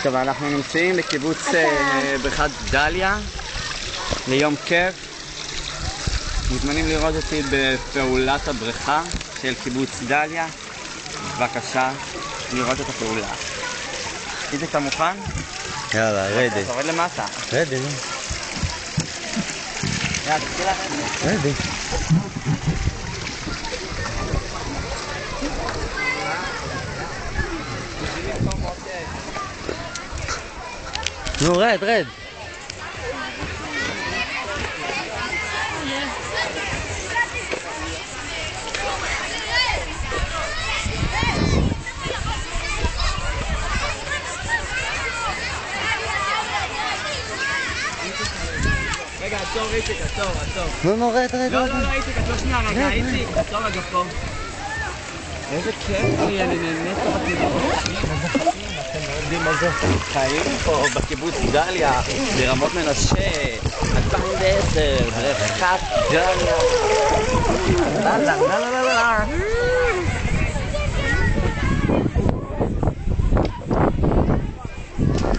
טוב, אנחנו נמצאים בקיבוץ בריכת דליה ליום כיף. מוזמנים לראות אותי בפעולת הבריכה של קיבוץ דליה. בבקשה לראות את הפעולה. איציק, אתה מוכן? יאללה, רדי. תורד למטה. רדי, נו. יאללה, תתחיל לרדת. רדי. נו, רד, רד. רגע, עצור איציק, עצור. נו, רד, רד. לא, איציק, עצור שנייה, רגע, איציק, עצור רגע פה. איזה כיף לי, אני נהנית פה בקיבוץ. חיים פה בקיבוץ דליה, ברמות מנשה, 2010, בריכת דליה.